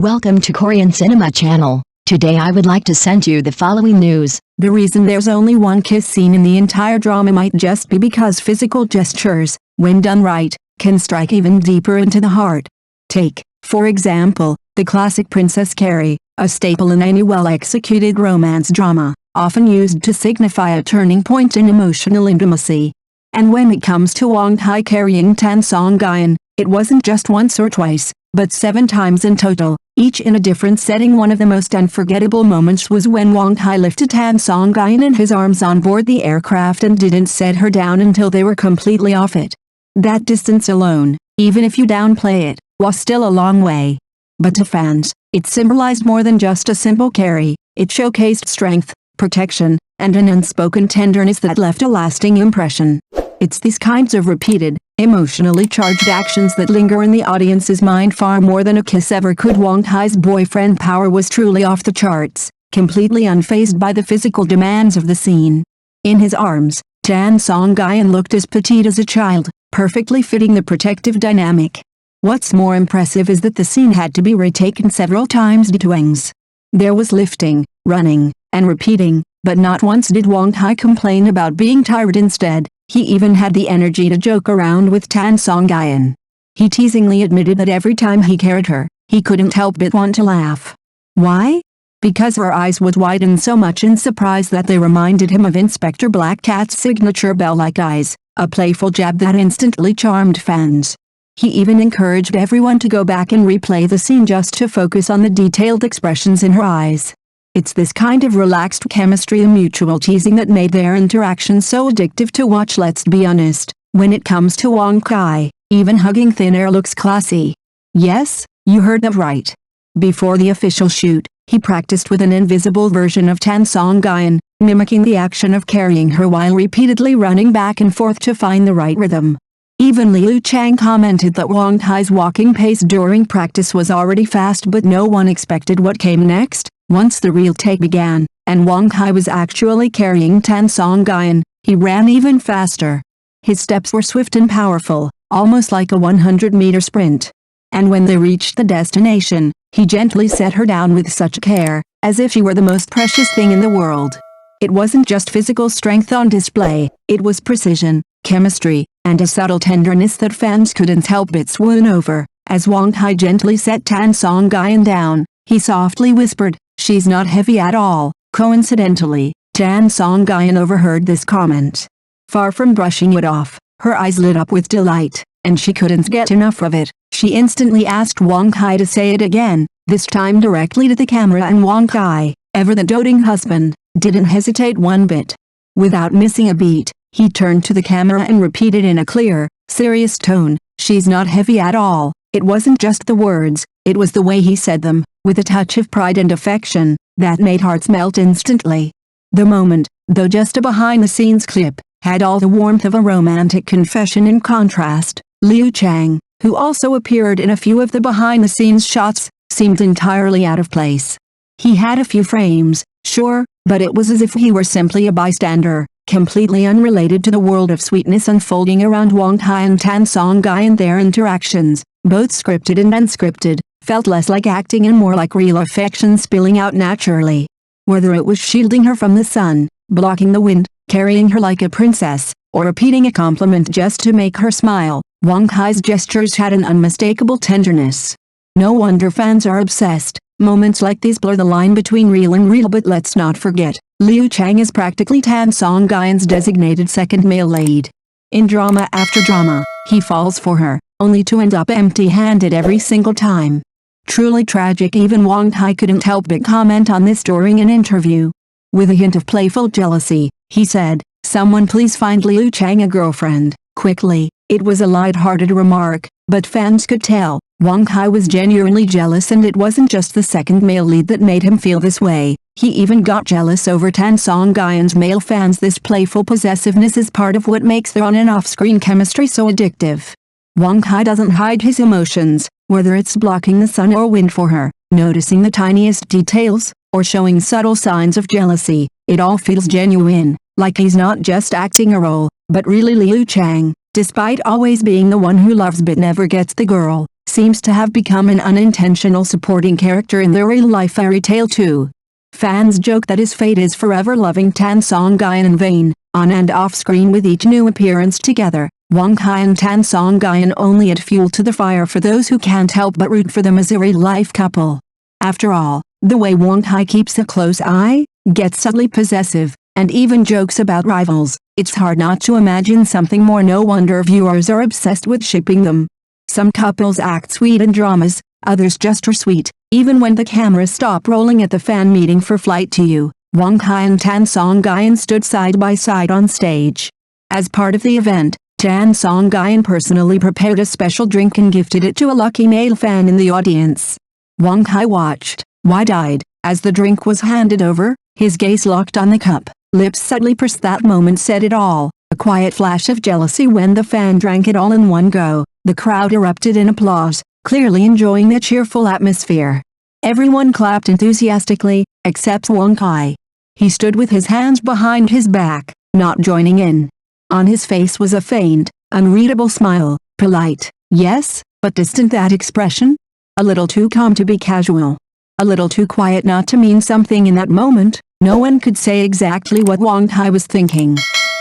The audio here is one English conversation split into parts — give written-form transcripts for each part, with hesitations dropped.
Welcome to Korean Cinema Channel. Today I would like to send you the following news. The reason there's only one kiss scene in the entire drama might just be because physical gestures, when done right, can strike even deeper into the heart. Take, for example, the classic Princess Carrie, a staple in any well-executed romance drama, often used to signify a turning point in emotional intimacy. And when it comes to Wang Kai carrying Tan Songyun, it wasn't just once or twice, but 7 times in total, each in a different setting. One of the most unforgettable moments was when Wang Kai lifted Tan Songyun in his arms on board the aircraft and didn't set her down until they were completely off it. That distance alone, even if you downplay it, was still a long way. But to fans, it symbolized more than just a simple carry. It showcased strength, protection, and an unspoken tenderness that left a lasting impression. It's these kinds of repeated, emotionally charged actions that linger in the audience's mind far more than a kiss ever could. Wang Kai's boyfriend power was truly off the charts, completely unfazed by the physical demands of the scene. In his arms, Tan Songyun looked as petite as a child, perfectly fitting the protective dynamic. What's more impressive is that the scene had to be retaken several times due to Wang's. There was lifting, running, and repeating, but not once did Wang Kai complain about being tired. Instead, he even had the energy to joke around with Tan Songyun. He teasingly admitted that every time he carried her, he couldn't help but want to laugh. Why? Because her eyes would widen so much in surprise that they reminded him of Inspector Blackcat's signature bell-like eyes, a playful jab that instantly charmed fans. He even encouraged everyone to go back and replay the scene just to focus on the detailed expressions in her eyes. It's this kind of relaxed chemistry and mutual teasing that made their interaction so addictive to watch. Let's be honest, when it comes to Wang Kai, even hugging thin air looks classy. Yes, you heard that right. Before the official shoot, he practiced with an invisible version of Tan Songyun, mimicking the action of carrying her while repeatedly running back and forth to find the right rhythm. Even Liu Chang commented that Wang Kai's walking pace during practice was already fast, but no one expected what came next. Once the real take began, and Wang Kai was actually carrying Tan Songyun, he ran even faster. His steps were swift and powerful, almost like a 100-meter sprint. And when they reached the destination, he gently set her down with such care, as if she were the most precious thing in the world. It wasn't just physical strength on display, it was precision, chemistry, and a subtle tenderness that fans couldn't help but swoon over. As Wang Kai gently set Tan Songyun down, he softly whispered, "She's not heavy at all." Coincidentally, Tan Songyun overheard this comment. Far from brushing it off, her eyes lit up with delight, and she couldn't get enough of it. She instantly asked Wang Kai to say it again, this time directly to the camera, and Wang Kai, ever the doting husband, didn't hesitate one bit. Without missing a beat, he turned to the camera and repeated in a clear, serious tone, "She's not heavy at all." It wasn't just the words, it was the way he said them, with a touch of pride and affection, that made hearts melt instantly. The moment, though just a behind-the-scenes clip, had all the warmth of a romantic confession. In contrast, Liu Chang, who also appeared in a few of the behind-the-scenes shots, seemed entirely out of place. He had a few frames, sure, but it was as if he were simply a bystander, completely unrelated to the world of sweetness unfolding around Wang Kai and Tan Songyun. Their interactions, both scripted and unscripted, felt less like acting and more like real affection spilling out naturally. Whether it was shielding her from the sun, blocking the wind, carrying her like a princess, or repeating a compliment just to make her smile, Wang Kai's gestures had an unmistakable tenderness. No wonder fans are obsessed. Moments like these blur the line between real and real. But let's not forget, Liu Chang is practically Tan Songyun's designated second male lead. In drama after drama, he falls for her, only to end up empty-handed every single time. Truly tragic. Even Wang Kai couldn't help but comment on this during an interview. With a hint of playful jealousy, he said, "Someone please find Liu Chang a girlfriend, quickly." It was a light-hearted remark, but fans could tell, Wang Kai was genuinely jealous, and it wasn't just the second male lead that made him feel this way. He even got jealous over Tan Songyun's male fans. This playful possessiveness is part of what makes their on- and off-screen chemistry so addictive. Wang Kai doesn't hide his emotions, whether it's blocking the sun or wind for her, noticing the tiniest details, or showing subtle signs of jealousy. It all feels genuine, like he's not just acting a role, but really Liu Chang, despite always being the one who loves but never gets the girl, seems to have become an unintentional supporting character in their real-life fairy tale too. Fans joke that his fate is forever loving Tan Songyun in vain, on and off screen with each new appearance together. Wang Kai and Tan Songyun only add fuel to the fire for those who can't help but root for them as a real-life couple. After all, the way Wang Kai keeps a close eye, gets subtly possessive, and even jokes about rivals, it's hard not to imagine something more. No wonder viewers are obsessed with shipping them. Some couples act sweet in dramas, others just are sweet, even when the cameras stop rolling at the fan meeting for Flight to You. Wang Kai and Tan Songyun stood side by side on stage. As part of the event, Tan Songyun personally prepared a special drink and gifted it to a lucky male fan in the audience. Wang Kai watched, wide-eyed, as the drink was handed over, his gaze locked on the cup, lips subtly pursed. That moment said it all, a quiet flash of jealousy when the fan drank it all in one go. The crowd erupted in applause, clearly enjoying the cheerful atmosphere. Everyone clapped enthusiastically, except Wang Kai. He stood with his hands behind his back, not joining in. On his face was a faint, unreadable smile, polite, yes, but distant. That expression? A little too calm to be casual. A little too quiet not to mean something in that moment. No one could say exactly what Wang Kai was thinking.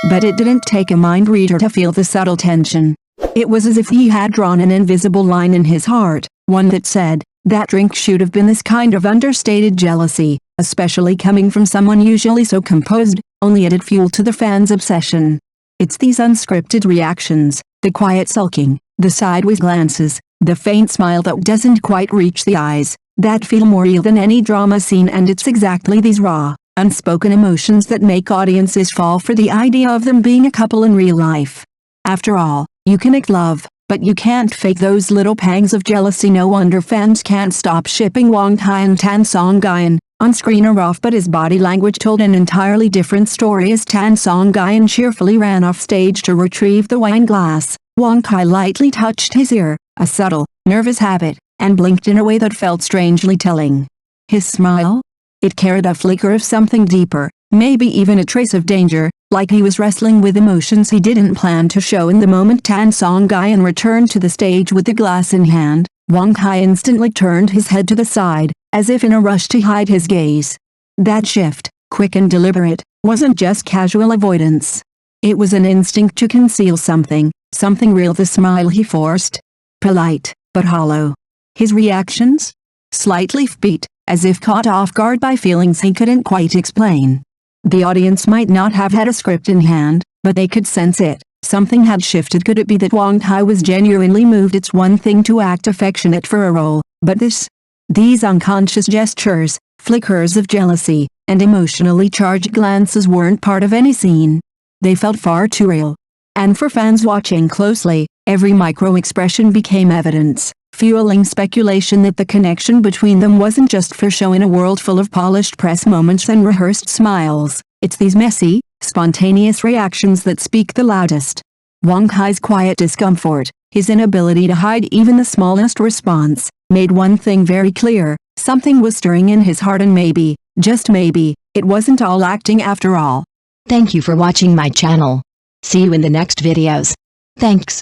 But it didn't take a mind reader to feel the subtle tension. It was as if he had drawn an invisible line in his heart, one that said, that drink should have been this kind of understated jealousy, especially coming from someone usually so composed, only added fuel to the fans' obsession. It's these unscripted reactions, the quiet sulking, the sideways glances, the faint smile that doesn't quite reach the eyes, that feel more real than any drama scene. And it's exactly these raw, unspoken emotions that make audiences fall for the idea of them being a couple in real life. After all, you can act love, but you can't fake those little pangs of jealousy. No wonder fans can't stop shipping Wang Kai and Tan Songyun. On screen or off, but his body language told an entirely different story as Tan Songyun cheerfully ran off stage to retrieve the wine glass. Wang Kai lightly touched his ear, a subtle, nervous habit, and blinked in a way that felt strangely telling. His smile? It carried a flicker of something deeper, maybe even a trace of danger, like he was wrestling with emotions he didn't plan to show in the moment. Tan Songyun returned to the stage with the glass in hand. Wang Kai instantly turned his head to the side, as if in a rush to hide his gaze. That shift, quick and deliberate, wasn't just casual avoidance. It was an instinct to conceal something real. The smile he forced, polite, but hollow. His reactions? Slightly offbeat, as if caught off guard by feelings he couldn't quite explain. The audience might not have had a script in hand, but they could sense it. Something had shifted. Could it be that Wang Kai was genuinely moved? It's one thing to act affectionate for a role, but these unconscious gestures, flickers of jealousy, and emotionally charged glances weren't part of any scene. They felt far too real. And for fans watching closely, every micro-expression became evidence, fueling speculation that the connection between them wasn't just for show in a world full of polished press moments and rehearsed smiles. It's these messy, spontaneous reactions that speak the loudest. Wang Kai's quiet discomfort, his inability to hide even the smallest response, made one thing very clear: something was stirring in his heart, and maybe, just maybe, it wasn't all acting after all. Thank you for watching my channel. See you in the next videos. Thanks.